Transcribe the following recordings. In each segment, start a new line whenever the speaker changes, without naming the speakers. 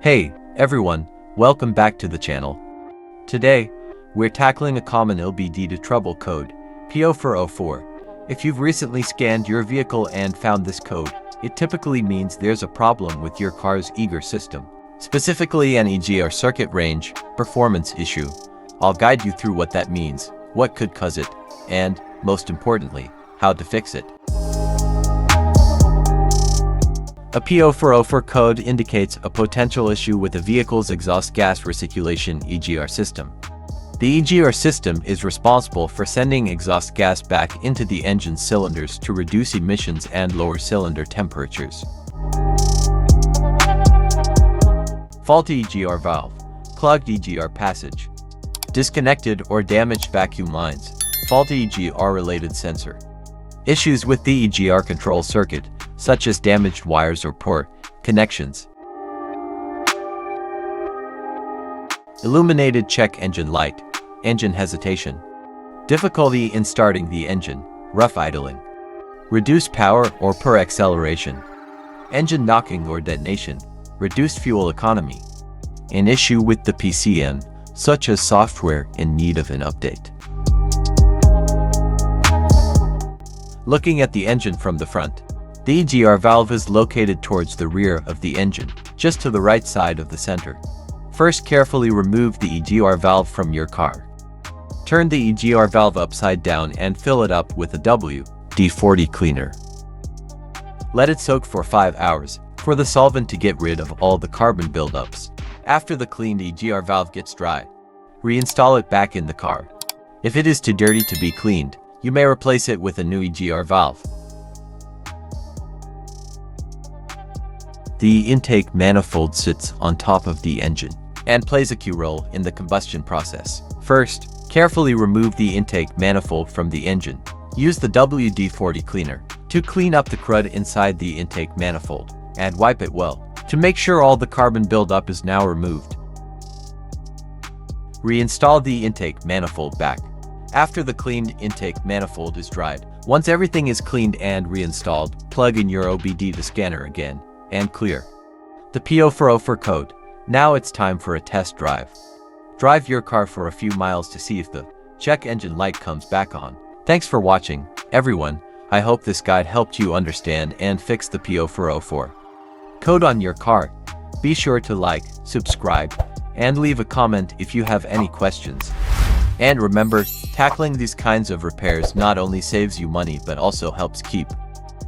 Hey, everyone, welcome back to the channel. Today, we're tackling a common LBD trouble code, P0404. If you've recently scanned your vehicle and found this code, it typically means there's a problem with your car's EGR system, specifically an EGR circuit range performance issue. I'll guide you through what that means, what could cause it, and, most importantly, how to fix it. A P0404 code indicates a potential issue with a vehicle's exhaust gas recirculation EGR system. The EGR system is responsible for sending exhaust gas back into the engine cylinders to reduce emissions and lower cylinder temperatures. Faulty EGR valve, clogged EGR passage, disconnected or damaged vacuum lines, faulty EGR-related sensor. Issues with the EGR control circuit, such as damaged wires or poor connections. Illuminated check engine light, engine hesitation. Difficulty in starting the engine, rough idling. Reduced power or poor acceleration. Engine knocking or detonation, reduced fuel economy. An issue with the PCM, such as software in need of an update. Looking at the engine from the front. The EGR valve is located towards the rear of the engine, just to the right side of the center. First, carefully remove the EGR valve from your car. Turn the EGR valve upside down and fill it up with a WD-40 cleaner. Let it soak for 5 hours, for the solvent to get rid of all the carbon buildups. After the cleaned EGR valve gets dry, reinstall it back in the car. If it is too dirty to be cleaned, you may replace it with a new EGR valve. The intake manifold sits on top of the engine and plays a key role in the combustion process. First, carefully remove the intake manifold from the engine. Use the WD-40 cleaner to clean up the crud inside the intake manifold and wipe it well to make sure all the carbon buildup is now removed. Reinstall the intake manifold back. After the cleaned intake manifold is dried, once everything is cleaned and reinstalled, plug in your OBD scanner again and clear the P0404 code. Now it's time for a test drive. Drive your car for a few miles to see if the check engine light comes back on. Thanks for watching, everyone. I hope this guide helped you understand and fix the P0404 code on your car. Be sure to like, subscribe, and leave a comment if you have any questions. And remember, tackling these kinds of repairs not only saves you money but also helps keep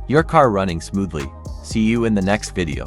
your car running smoothly. See you in the next video.